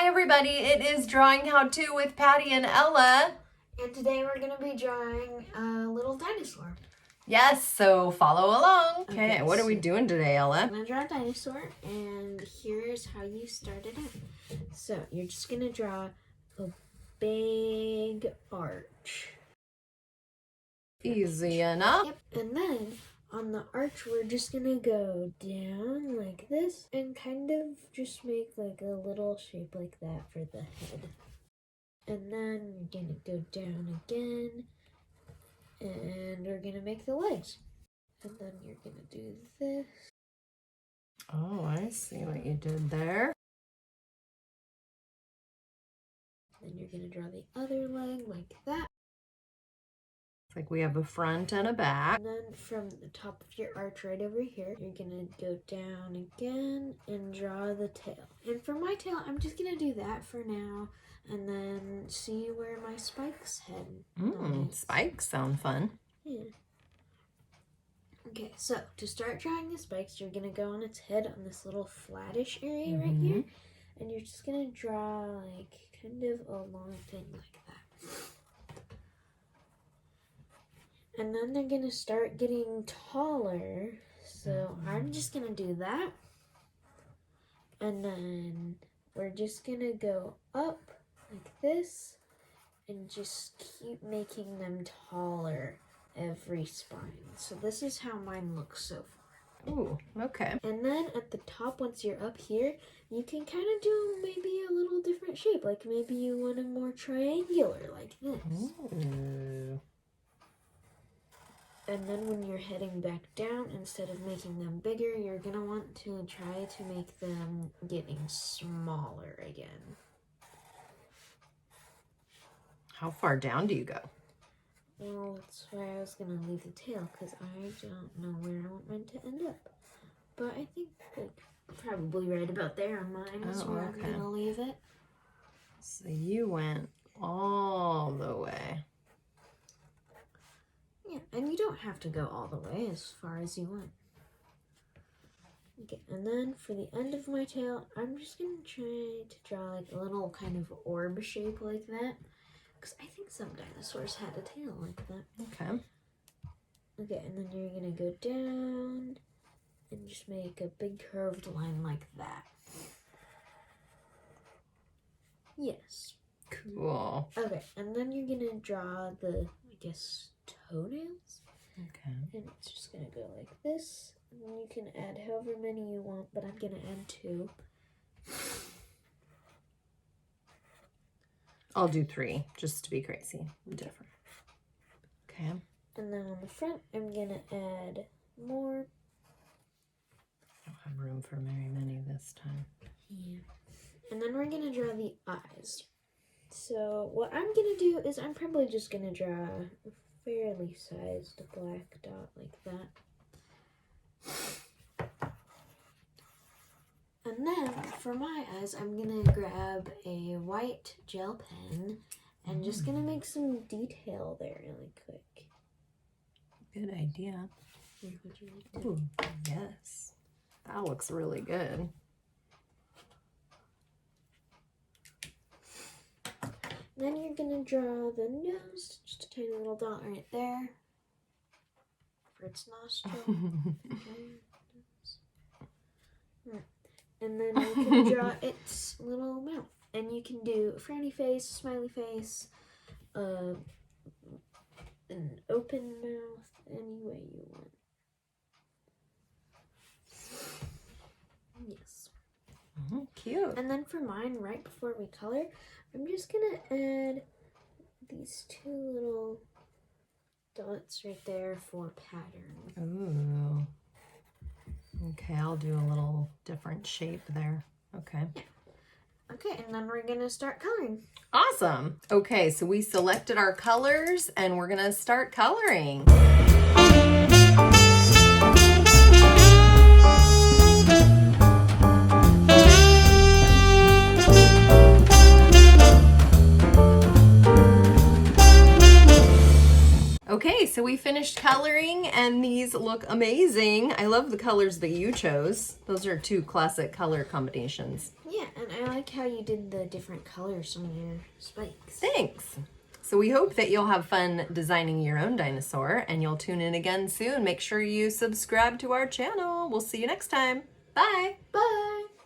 Hi everybody, it is Drawing How To with Patty and Ella. And today we're going to be drawing a little dinosaur. Yes, so follow along. Okay, what are we so doing today, Ella? I'm going to draw a dinosaur, and here's how you start it out. So you're just going to draw a big arch. Easy enough. Yep, and then on the arch, we're just going to go down like this and kind of just make like a little shape like that for the head. And then you're going to go down again, and we're going to make the legs. And then you're going to do this. Oh, I see what you did there. Then you're going to draw the other leg like that. It's like we have a front and a back. And then from the top of your arch right over here, you're going to go down again and draw the tail. And for my tail, I'm just going to do that for now. And then see where my spikes head. Nice. Spikes sound fun. Yeah. Okay, so to start drawing the spikes, you're going to go on its head on this little flattish area right here. And you're just going to draw like kind of a long thing like that. And then they're going to start getting taller. So I'm just going to do that. And then we're just going to go up like this and just keep making them taller every spine. So this is how mine looks so far. Ooh, okay. And then at the top, once you're up here, you can kind of do maybe a little different shape. Like maybe you want a more triangular like this. Ooh. And then when you're heading back down, instead of making them bigger, you're going to want to try to make them getting smaller again. How far down do you go? Well, that's why I was going to leave the tail, because I don't know where I want mine to end up. But I think like probably right about there on mine is where I'm going to leave it. So you went all the way. Yeah, and you don't have to go all the way as far as you want. Okay, and then for the end of my tail, I'm just going to try to draw like a little kind of orb shape like that. Because I think some dinosaurs had a tail like that. Okay. Okay, and then you're going to go down and just make a big curved line like that. Yes. Cool. Okay, and then you're going to draw the, I guess, toenails. Okay. And it's just going to go like this. And then you can add however many you want, but I'm going to add 2. I'll do 3, just to be crazy. Different. Okay. And then on the front, I'm going to add more. I don't have room for very many this time. Yeah. And then we're going to draw the eyes. So what I'm going to do is I'm probably just going to draw a fairly sized black dot like that. And then for my eyes, I'm going to grab a white gel pen and just going to make some detail there really quick. Good idea. Would you like to? Ooh, yes. That looks really good. Then you're going to draw the nose, just a tiny little dot right there for its nostril. And then you can draw its little mouth. And you can do a frowny face, smiley face, an open mouth, any way you want. Yes. Cute. And then for mine, right before we color, I'm just going to add these 2 little dots right there for pattern. Ooh. Okay, I'll do a little different shape there. Okay. Okay, and then we're going to start coloring. Awesome. Okay, so we selected our colors and we're going to start coloring. Okay, so we finished coloring and these look amazing. I love the colors that you chose. Those are two classic color combinations. Yeah, and I like how you did the different colors on your spikes. Thanks. So we hope that you'll have fun designing your own dinosaur, and you'll tune in again soon. Make sure you subscribe to our channel. We'll see you next time. Bye. Bye.